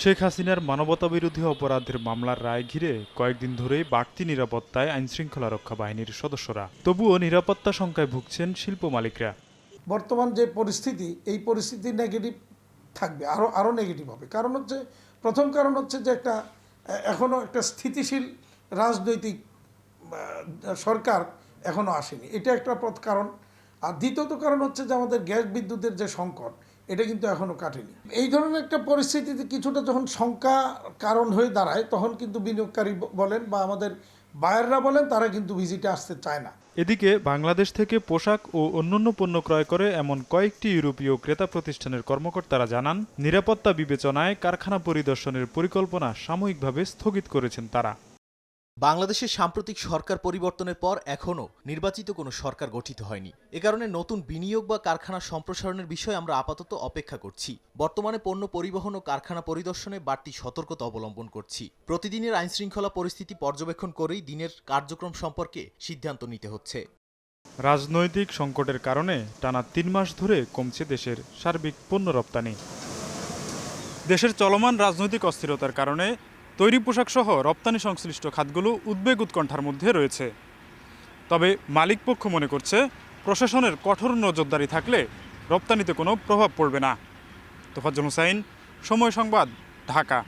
শেখ হাসিনার মানবতাবিরোধী অপরাধের মামলার রায় ঘিরে কয়েকদিন ধরেই বাড়তি নিরাপত্তায় আইনশৃঙ্খলা রক্ষা বাহিনীর সদস্যরা। তবুও নিরাপত্তা শঙ্কায় ভুগছেন শিল্প মালিকরা। বর্তমান যে পরিস্থিতি, এই পরিস্থিতি নেগেটিভ থাকবে, আরও নেগেটিভ হবে। কারণ হচ্ছে, প্রথম কারণ হচ্ছে যে এখনও একটা স্থিতিশীল রাজনৈতিক সরকার এখনও আসেনি, এটা একটা কারণ। আর দ্বিতীয়ত কারণ হচ্ছে যে আমাদের গ্যাস বিদ্যুতের যে সংকট, এটা কিন্তু এখনও কাটেনি। এই ধরনের একটা পরিস্থিতিতে কিছুটা যখন শঙ্কা কারণ হয়ে দাঁড়ায়, তখন কিন্তু বিনিয়োগকারী বলেন বা আমাদের বায়াররা বলেন, তারা কিন্তু ভিজিটে আসতে চায় না। এদিকে বাংলাদেশ থেকে পোশাক ও অন্যান্য পণ্য ক্রয় করে এমন কয়েকটি ইউরোপীয় ক্রেতা প্রতিষ্ঠানের কর্মকর্তারা জানান, নিরাপত্তা বিবেচনায় কারখানা পরিদর্শনের পরিকল্পনা সাময়িকভাবে স্থগিত করেছেন তারা। বাংলাদেশের সাম্প্রতিক সরকার পরিবর্তনের পর এখনও নির্বাচিত কোনো সরকার গঠিত হয়নি। এ কারণে নতুন বিনিয়োগ বা কারখানা সম্প্রসারণের বিষয়ে আমরা আপাতত অপেক্ষা করছি। বর্তমানে পণ্য পরিবহন ও কারখানা পরিদর্শনে বাড়তি সতর্কতা অবলম্বন করছি। প্রতিদিনের আইনশৃঙ্খলা পরিস্থিতি পর্যবেক্ষণ করেই দিনের কার্যক্রম সম্পর্কে সিদ্ধান্ত নিতে হচ্ছে। রাজনৈতিক সংকটের কারণে টানা ৩ মাস ধরে কমছে দেশের সার্বিক পণ্য রপ্তানি। দেশের চলমান রাজনৈতিক অস্থিরতার কারণে তৈরি পোশাক সহ রপ্তানি সংশ্লিষ্ট খাতগুলো উদ্বেগ উৎকণ্ঠার মধ্যে রয়েছে। তবে মালিকপক্ষ মনে করছে, প্রশাসনের কঠোর নজরদারি থাকলে রপ্তানিতে কোনো প্রভাব পড়বে না। তোফাজ্জল হোসাইন, সময় সংবাদ, ঢাকা।